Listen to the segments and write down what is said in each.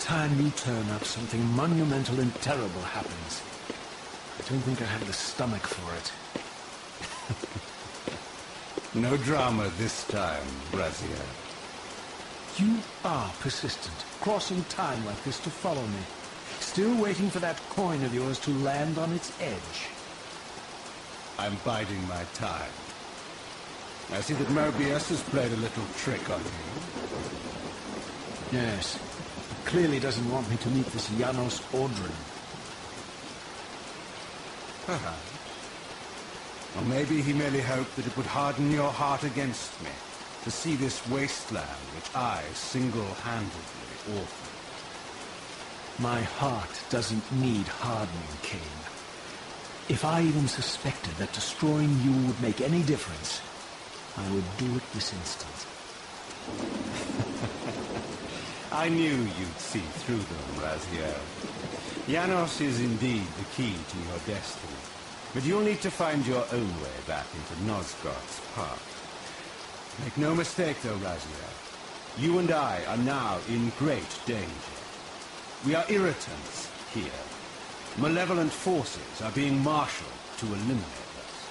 time you turn up, something monumental and terrible happens. I don't think I have the stomach for it. No drama this time, Raziel. You are persistent, crossing time like this to follow me. Still waiting for that coin of yours to land on its edge. I'm biding my time. I see that Mobius has played a little trick on you. Yes. He clearly doesn't want me to meet this Janos Ordrin. Perhaps. Or maybe he merely hoped that it would harden your heart against me, to see this wasteland which I single-handedly orphaned. My heart doesn't need hardening, Kain. If I even suspected that destroying you would make any difference, I would do it this instant. I knew you'd see through them, Raziel. Janos is indeed the key to your destiny, but you'll need to find your own way back into Nosgoth's path. Make no mistake, though, Raziel. You and I are now in great danger. We are irritants here. Malevolent forces are being marshaled to eliminate us.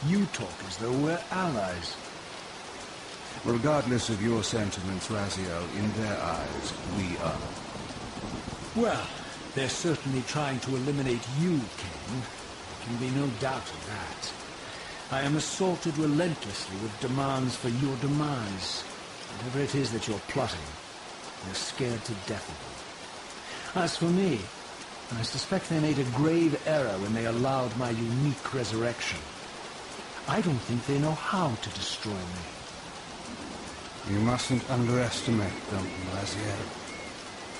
You talk as though we're allies. Regardless of your sentiments, Raziel, in their eyes, we are. Well, they're certainly trying to eliminate you, Kain. There can be no doubt of that. I am assaulted relentlessly with demands for your demise. Whatever it is that you're plotting, they're scared to death of you. As for me, I suspect they made a grave error when they allowed my unique resurrection. I don't think they know how to destroy me. You mustn't underestimate them, Raziel.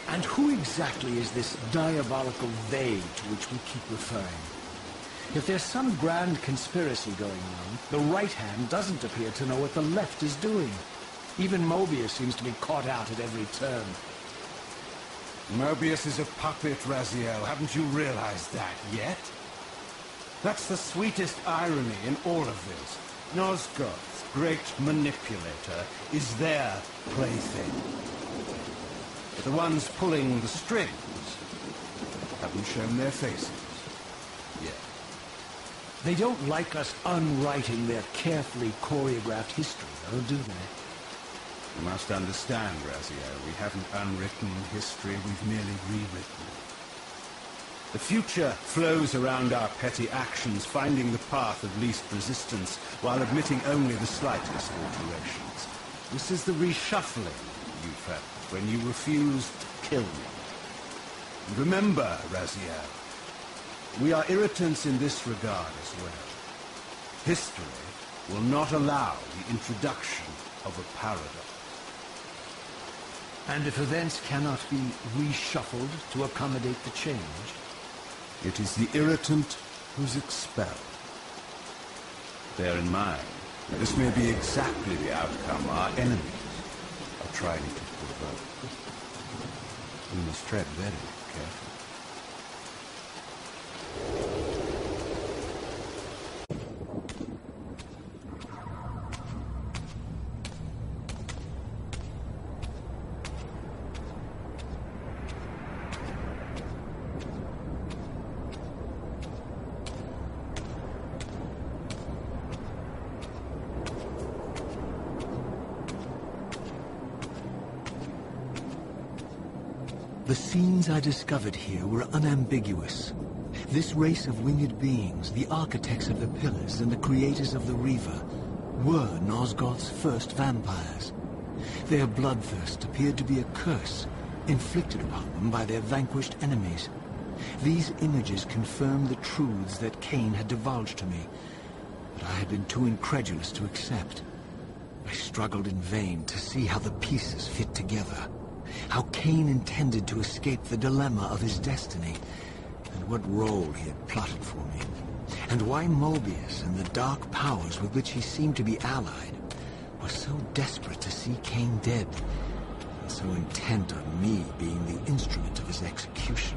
And who exactly is this diabolical they to which we keep referring? If there's some grand conspiracy going on, the right hand doesn't appear to know what the left is doing. Even Mobius seems to be caught out at every turn. Mobius is a puppet, Raziel. Haven't you realized that yet? That's the sweetest irony in all of this. Nosgoth's great manipulator is their plaything. But the ones pulling the strings haven't shown their faces yet. They don't like us unwriting their carefully choreographed history, though, do they? You must understand, Raziel, we haven't unwritten history, we've merely rewritten it. The future flows around our petty actions, finding the path of least resistance, while admitting only the slightest alterations. This is the reshuffling you felt when you refused to kill me. And remember, Raziel, we are irritants in this regard as well. History will not allow the introduction of a paradox. And if events cannot be reshuffled to accommodate the change? It is the irritant who's expelled. Bear in mind, this may be exactly the outcome our enemies are trying to provoke. We must tread very carefully. The scenes I discovered here were unambiguous. This race of winged beings, the architects of the pillars and the creators of the Reaver, were Nosgoth's first vampires. Their bloodthirst appeared to be a curse, inflicted upon them by their vanquished enemies. These images confirmed the truths that Kain had divulged to me, but I had been too incredulous to accept. I struggled in vain to see how the pieces fit together. How Kain intended to escape the dilemma of his destiny, and what role he had plotted for me, and why Mobius and the dark powers with which he seemed to be allied were so desperate to see Kain dead, and so intent on me being the instrument of his execution.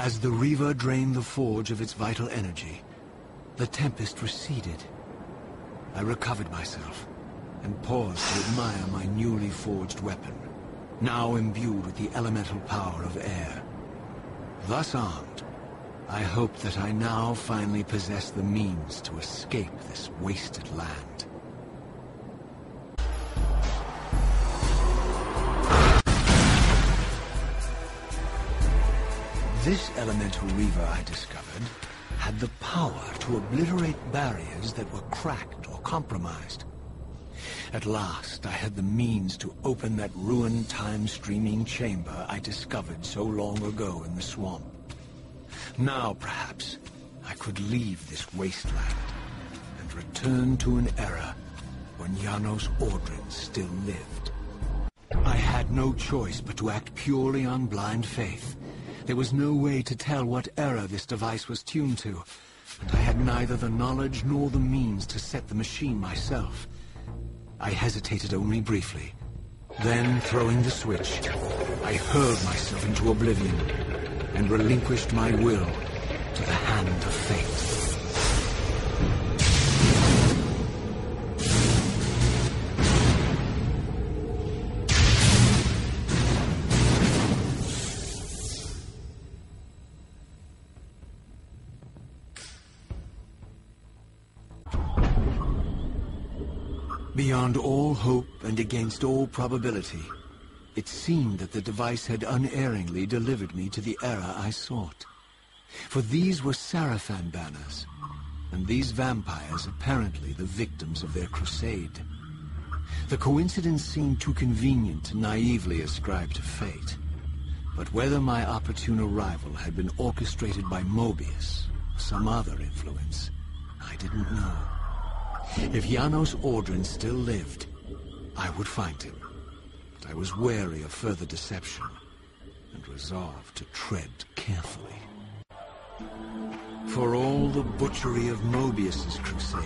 As the Reaver drained the forge of its vital energy, the tempest receded. I recovered myself and paused to admire my newly forged weapon, now imbued with the elemental power of air. Thus armed, I hoped that I now finally possessed the means to escape this wasted land. This elemental Reaver I discovered had the power to obliterate barriers that were cracked or compromised. At last, I had the means to open that ruined time-streaming chamber I discovered so long ago in the swamp. Now, perhaps, I could leave this wasteland and return to an era when Janos Ordrin still lived. I had no choice but to act purely on blind faith. There was no way to tell what era this device was tuned to, and I had neither the knowledge nor the means to set the machine myself. I hesitated only briefly. Then, throwing the switch, I hurled myself into oblivion and relinquished my will to the hand of fate. Beyond all hope and against all probability, it seemed that the device had unerringly delivered me to the era I sought. For these were Sarafan banners, and these vampires apparently the victims of their crusade. The coincidence seemed too convenient to naively ascribe to fate. But whether my opportune arrival had been orchestrated by Mobius or some other influence, I didn't know. If Janos Ordrin still lived, I would find him. But I was wary of further deception, and resolved to tread carefully. For all the butchery of Mobius's crusade,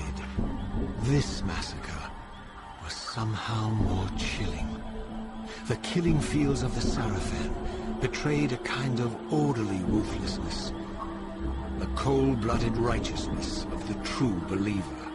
this massacre was somehow more chilling. The killing fields of the Sarafan betrayed a kind of orderly ruthlessness, the cold-blooded righteousness of the true believer.